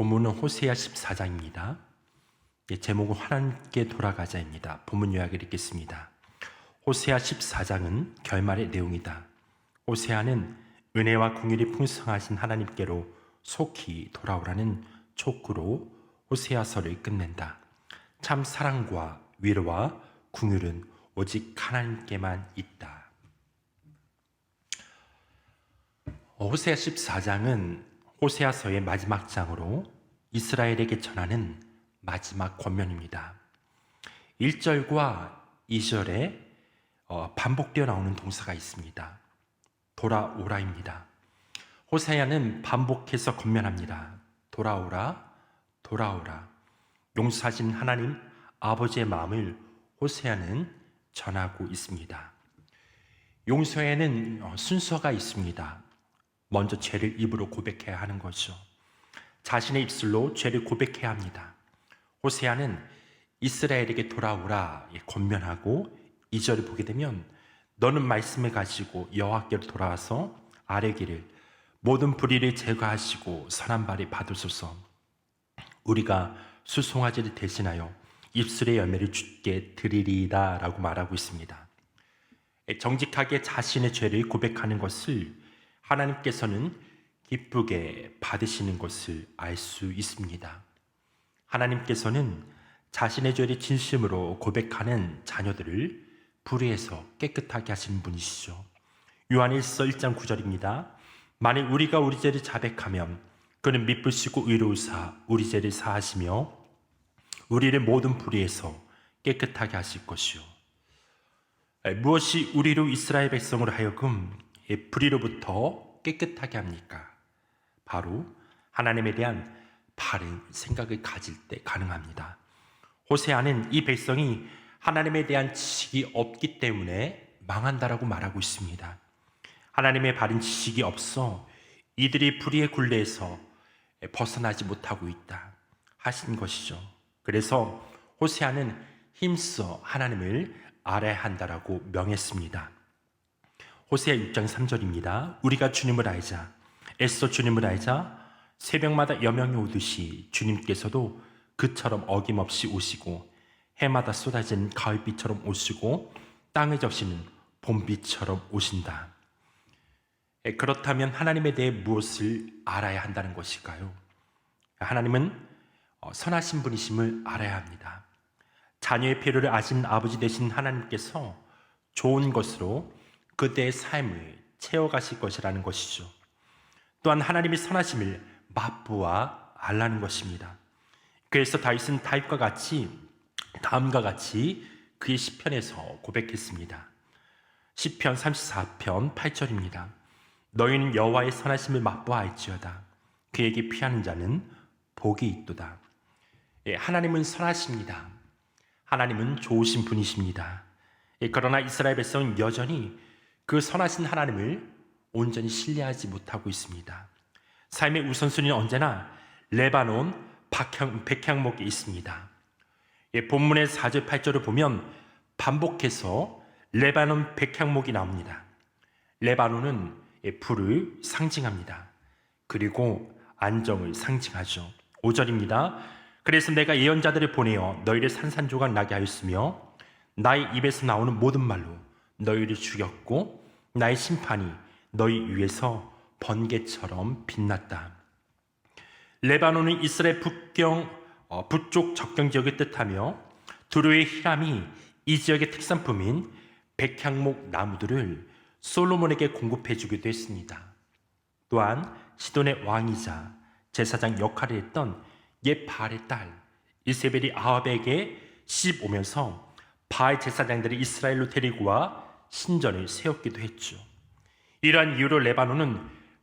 본문은 호세아 14장입니다. 제목은 하나님께 돌아가자입니다. 본문 요약을 읽겠습니다. 호세아 14장은 결말의 내용이다. 호세아는 은혜와 긍휼이 풍성하신 하나님께로 속히 돌아오라는 촉구로 호세아서를 끝낸다. 참 사랑과 위로와 긍휼은 오직 하나님께만 있다. 호세아 14장은 호세아서의 마지막 장으로 이스라엘에게 전하는 마지막 권면입니다. 1절과 2절에 반복되어 나오는 동사가 있습니다. 돌아오라입니다. 호세아는 반복해서 권면합니다. 돌아오라, 돌아오라. 용서하신 하나님 아버지의 마음을 호세아는 전하고 있습니다. 용서에는 순서가 있습니다. 먼저 죄를 입으로 고백해야 하는 거죠. 자신의 입술로 죄를 고백해야 합니다. 호세아는 이스라엘에게 돌아오라 권면하고 2절을 보게 되면 너는 말씀을 가지고 여호와께로 돌아와서 아뢰기를 모든 불의를 제거하시고 선한 발이 받으소서. 우리가 수송아지를 대신하여 입술의 열매를 주께 드리리이다 라고 말하고 있습니다. 정직하게 자신의 죄를 고백하는 것을 하나님께서는 기쁘게 받으시는 것을 알 수 있습니다. 하나님께서는 자신의 죄를 진심으로 고백하는 자녀들을 불의에서 깨끗하게 하시는 분이시죠. 요한일서 1장 9절입니다. 만일 우리가 우리 죄를 자백하면 그는 미쁘시고 의로우사 우리 죄를 사하시며 우리를 모든 불의에서 깨끗하게 하실 것이요. 무엇이 우리로 이스라엘 백성으로 하여금 불의로부터 깨끗하게 합니까? 바로 하나님에 대한 바른 생각을 가질 때 가능합니다. 호세아는 이 백성이 하나님에 대한 지식이 없기 때문에 망한다라고 말하고 있습니다. 하나님의 바른 지식이 없어 이들이 불의의 굴레에서 벗어나지 못하고 있다 하신 것이죠. 그래서 호세아는 힘써 하나님을 알아야 한다라고 명했습니다. 호세아 6장 3절입니다. 우리가 주님을 알자, 애써 주님을 알자. 새벽마다 여명이 오듯이 주님께서도 그처럼 어김없이 오시고 해마다 쏟아지는 가을비처럼 오시고 땅을 적시는 봄비처럼 오신다. 그렇다면 하나님에 대해 무엇을 알아야 한다는 것일까요? 하나님은 선하신 분이심을 알아야 합니다. 자녀의 필요를 아신 아버지 되신 하나님께서 좋은 것으로 그대의 삶을 채워가실 것이라는 것이죠. 또한 하나님의 선하심을 맛보아 알라는 것입니다. 그래서 다윗은 다음과 같이 그의 시편에서 고백했습니다. 시편 34편 8절입니다. 너희는 여호와의 선하심을 맛보아 알지어다. 그에게 피하는 자는 복이 있도다. 하나님은 선하십니다. 하나님은 좋으신 분이십니다. 그러나 이스라엘 백성은 여전히 그 선하신 하나님을 온전히 신뢰하지 못하고 있습니다. 삶의 우선순위는 언제나 레바논 백향목이 있습니다. 본문의 4절 8절을 보면 반복해서 레바논 백향목이 나옵니다. 레바논은 불을 상징합니다. 그리고 안정을 상징하죠. 5절입니다. 그래서 내가 예언자들을 보내어 너희를 산산조각 나게 하였으며 나의 입에서 나오는 모든 말로 너희를 죽였고 나의 심판이 너희 위에서 번개처럼 빛났다. 레바논은 이스라엘 북쪽 접경 지역을 뜻하며 두루의 히람이 이 지역의 특산품인 백향목 나무들을 솔로몬에게 공급해 주기도 했습니다. 또한 시돈의 왕이자 제사장 역할을 했던 옛 바알의 딸 이세벨이 아합에게 시집 오면서 바알 제사장들이 이스라엘로 데리고 와 신전을 세웠기도 했죠. 이러한 이유로 레바논은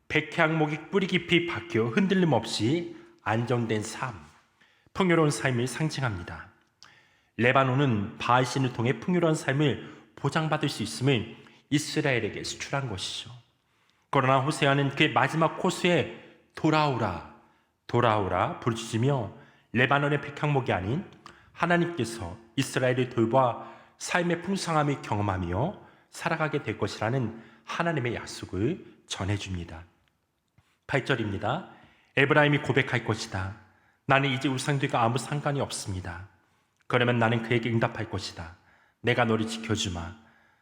백향목이 뿌리 깊이 박혀 흔들림 없이 안정된 삶, 풍요로운 삶을 상징합니다. 레바논은 바알 신을 통해 풍요로운 삶을 보장받을 수 있음을 이스라엘에게 수출한 것이죠. 그러나 호세아는 그의 마지막 호수에 돌아오라, 돌아오라 부르짖으며 레바논의 백향목이 아닌 하나님께서 이스라엘을 돌봐 삶의 풍성함을 경험하며 살아가게 될 것이라는 하나님의 약속을 전해줍니다. 8절입니다. 에브라임이 고백할 것이다. 나는 이제 우상들과 아무 상관이 없습니다. 그러면 나는 그에게 응답할 것이다. 내가 너를 지켜주마.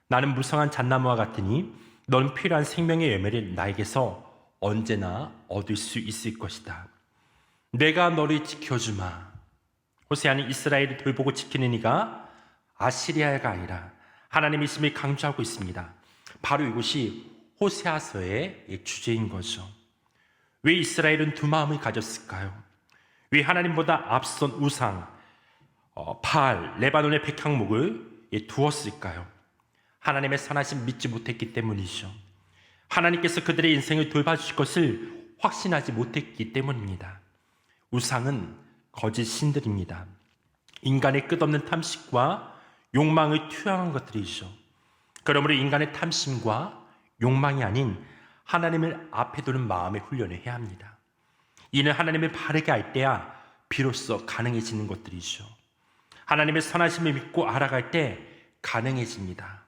나는 무성한 잣나무와 같으니 너는 필요한 생명의 열매를 나에게서 언제나 얻을 수 있을 것이다. 내가 너를 지켜주마. 호세아는 이스라엘을 돌보고 지키는 이가 아시리아가 아니라 하나님의 있음을 강조하고 있습니다. 바로 이것이 호세아서의 주제인 거죠. 왜 이스라엘은 두 마음을 가졌을까요? 왜 하나님보다 앞선 우상 바알, 레바논의 백향목을 두었을까요? 하나님의 선하심 믿지 못했기 때문이죠. 하나님께서 그들의 인생을 돌봐주실 것을 확신하지 못했기 때문입니다. 우상은 거짓 신들입니다. 인간의 끝없는 탐식과 욕망을 투영한 것들이죠. 그러므로 인간의 탐심과 욕망이 아닌 하나님을 앞에 두는 마음의 훈련을 해야 합니다. 이는 하나님을 바르게 알 때야 비로소 가능해지는 것들이죠. 하나님의 선하심을 믿고 알아갈 때 가능해집니다.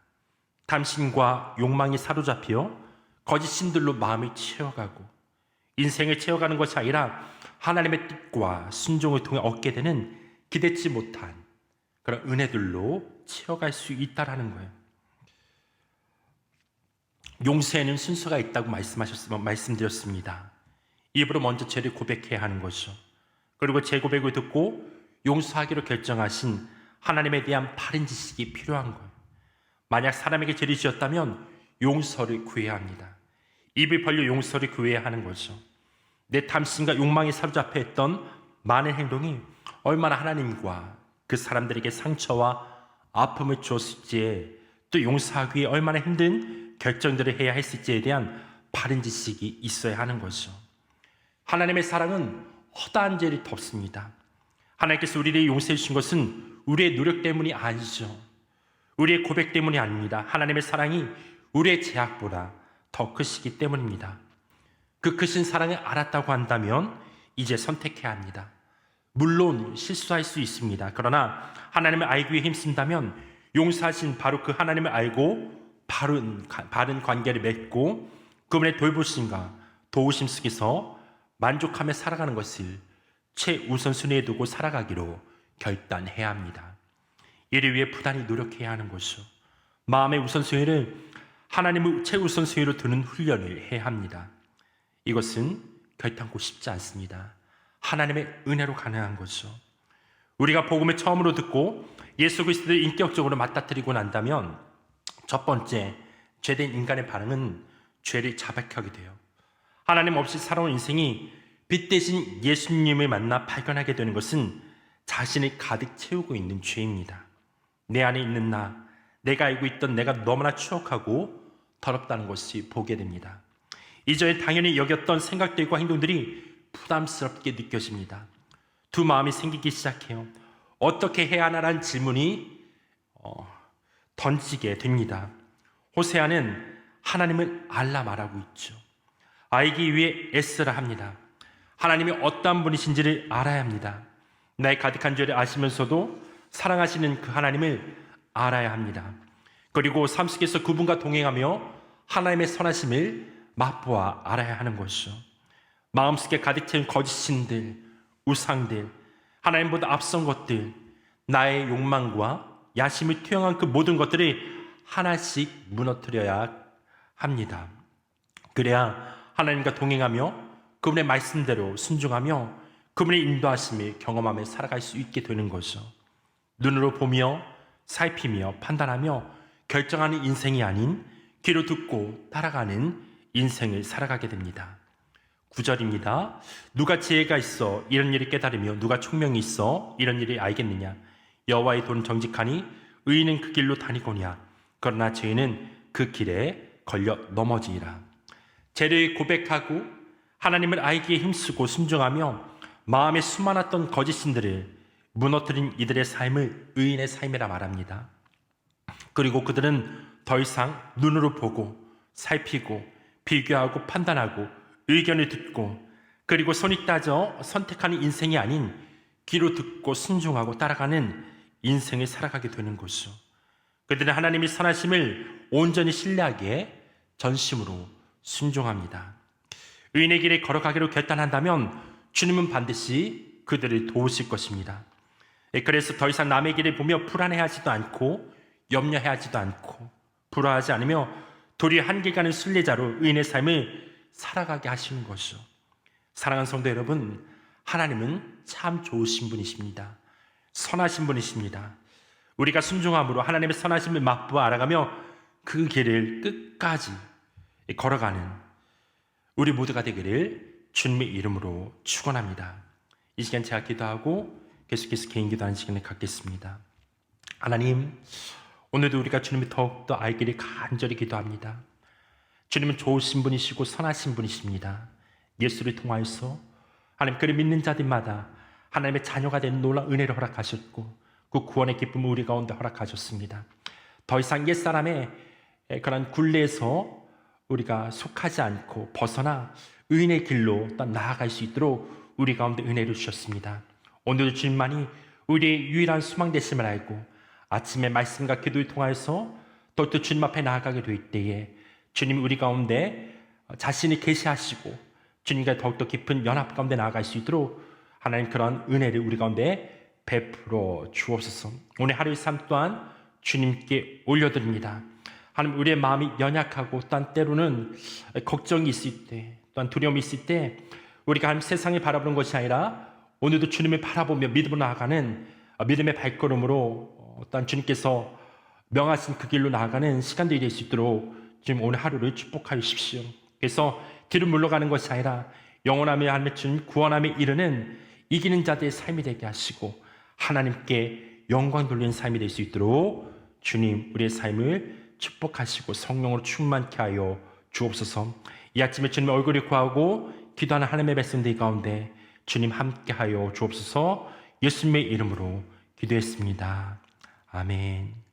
탐심과 욕망이 사로잡혀 거짓 신들로 마음을 채워가고 인생을 채워가는 것이 아니라 하나님의 뜻과 순종을 통해 얻게 되는 기대치 못한 그런 은혜들로 채워갈 수 있다라는 거예요. 용서에는 순서가 있다고 말씀드렸습니다. 입으로 먼저 죄를 고백해야 하는 거죠. 그리고 제 고백을 듣고 용서하기로 결정하신 하나님에 대한 바른 지식이 필요한 거예요. 만약 사람에게 죄를 지었다면 용서를 구해야 합니다. 입을 벌려 용서를 구해야 하는 거죠. 내 탐심과 욕망이 사로잡혀 했던 많은 행동이 얼마나 하나님과 그 사람들에게 상처와 아픔을 주었을지에 또 용서하기 위해 얼마나 힘든 결정들을 해야 했을지에 대한 바른 지식이 있어야 하는 거죠. 하나님의 사랑은 허다한 죄를 덮습니다. 하나님께서 우리를 용서해 주신 것은 우리의 노력 때문이 아니죠. 우리의 고백 때문이 아닙니다. 하나님의 사랑이 우리의 제약보다 더 크시기 때문입니다. 그 크신 사랑을 알았다고 한다면 이제 선택해야 합니다. 물론 실수할 수 있습니다. 그러나 하나님을 알기 위해 힘쓴다면 용서하신 바로 그 하나님을 알고 바른 관계를 맺고 그분의 돌보심과 도우심 속에서 만족하며 살아가는 것을 최우선순위에 두고 살아가기로 결단해야 합니다. 이를 위해 부단히 노력해야 하는 것이죠. 마음의 우선순위를 하나님을 최우선순위로 두는 훈련을 해야 합니다. 이것은 결단코 쉽지 않습니다. 하나님의 은혜로 가능한 거죠. 우리가 복음을 처음으로 듣고 예수 그리스도를 인격적으로 맞닥뜨리고 난다면 첫 번째, 죄된 인간의 반응은 죄를 자백하게 돼요. 하나님 없이 살아온 인생이 빛 대신 예수님을 만나 발견하게 되는 것은 자신을 가득 채우고 있는 죄입니다. 내 안에 있는 내가 알고 있던 내가 너무나 추억하고 더럽다는 것이 보게 됩니다. 이전에 당연히 여겼던 생각들과 행동들이 부담스럽게 느껴집니다. 두 마음이 생기기 시작해요. 어떻게 해야 하나라는 질문이 던지게 됩니다. 호세아는 하나님을 알라 말하고 있죠. 알기 위해 애쓰라 합니다. 하나님이 어떠한 분이신지를 알아야 합니다. 나의 가득한 죄를 아시면서도 사랑하시는 그 하나님을 알아야 합니다. 그리고 삶 속에서 그분과 동행하며 하나님의 선하심을 맛보아 알아야 하는 것이죠. 마음속에 가득 채운 거짓신들, 우상들, 하나님보다 앞선 것들, 나의 욕망과 야심을 투영한 그 모든 것들을 하나씩 무너뜨려야 합니다. 그래야 하나님과 동행하며 그분의 말씀대로 순종하며 그분의 인도하심을 경험하며 살아갈 수 있게 되는 거죠. 눈으로 보며 살피며 판단하며 결정하는 인생이 아닌 귀로 듣고 따라가는 인생을 살아가게 됩니다. 9절입니다. 누가 지혜가 있어 이런 일을 깨달으며 누가 총명이 있어 이런 일을 알겠느냐. 여호와의 도는 정직하니 의인은 그 길로 다니거니와 그러나 죄인은 그 길에 걸려 넘어지리라. 죄를 고백하고 하나님을 알기에 힘쓰고 순종하며 마음에 수많았던 거짓신들을 무너뜨린 이들의 삶을 의인의 삶이라 말합니다. 그리고 그들은 더 이상 눈으로 보고 살피고 비교하고 판단하고 의견을 듣고 그리고 손이 따져 선택하는 인생이 아닌 귀로 듣고 순종하고 따라가는 인생을 살아가게 되는 것이죠. 그들은 하나님의 선하심을 온전히 신뢰하기에 전심으로 순종합니다. 의인의 길에 걸어가기로 결단한다면 주님은 반드시 그들을 도우실 것입니다. 그래서 더 이상 남의 길을 보며 불안해하지도 않고 염려해하지도 않고 불화하지 않으며 도리어 한길가는 순례자로 의인의 삶을 살아가게 하시는 것이죠. 사랑하는 성도 여러분, 하나님은 참 좋으신 분이십니다. 선하신 분이십니다. 우리가 순종함으로 하나님의 선하심을 맛보아 알아가며 그 길을 끝까지 걸어가는 우리 모두가 되기를 주님의 이름으로 축원합니다. 이 시간 제가 기도하고 계속해서 개인 기도하는 시간을 갖겠습니다. 하나님, 오늘도 우리가 주님을 더욱더 알기를 간절히 기도합니다. 주님은 좋으신 분이시고 선하신 분이십니다. 예수를 통하여서 하나님 그를 믿는 자들마다 하나님의 자녀가 되는 놀라운 은혜를 허락하셨고 그 구원의 기쁨을 우리 가운데 허락하셨습니다. 더 이상 옛사람의 그런 굴레에서 우리가 속하지 않고 벗어나 의인의 길로 또 나아갈 수 있도록 우리 가운데 은혜를 주셨습니다. 오늘도 주님만이 우리의 유일한 소망 되심을 알고 아침에 말씀과 기도를 통하여서 더욱더 주님 앞에 나아가게 될 때에 주님이 우리 가운데 자신이 계시하시고 주님과 더욱더 깊은 연합 가운데 나아갈 수 있도록 하나님 그런 은혜를 우리 가운데 베풀어 주옵소서. 오늘 하루의 삶 또한 주님께 올려드립니다. 하나님, 우리의 마음이 연약하고 또한 때로는 걱정이 있을 때 또한 두려움이 있을 때 우리가 하나님 세상을 바라보는 것이 아니라 오늘도 주님을 바라보며 믿음으로 나아가는 믿음의 발걸음으로 또한 주님께서 명하신 그 길로 나아가는 시간들이 될 수 있도록 주님 오늘 하루를 축복하여 주십시오. 그래서 뒤로 물러가는 것이 아니라 영원함의 하나님의 주님 구원함에 이르는 이기는 자들의 삶이 되게 하시고 하나님께 영광 돌리는 삶이 될 수 있도록 주님 우리의 삶을 축복하시고 성령으로 충만케 하여 주옵소서. 이 아침에 주님의 얼굴을 구하고 기도하는 하나님의 백성들 가운데 주님 함께 하여 주옵소서. 예수님의 이름으로 기도했습니다. 아멘.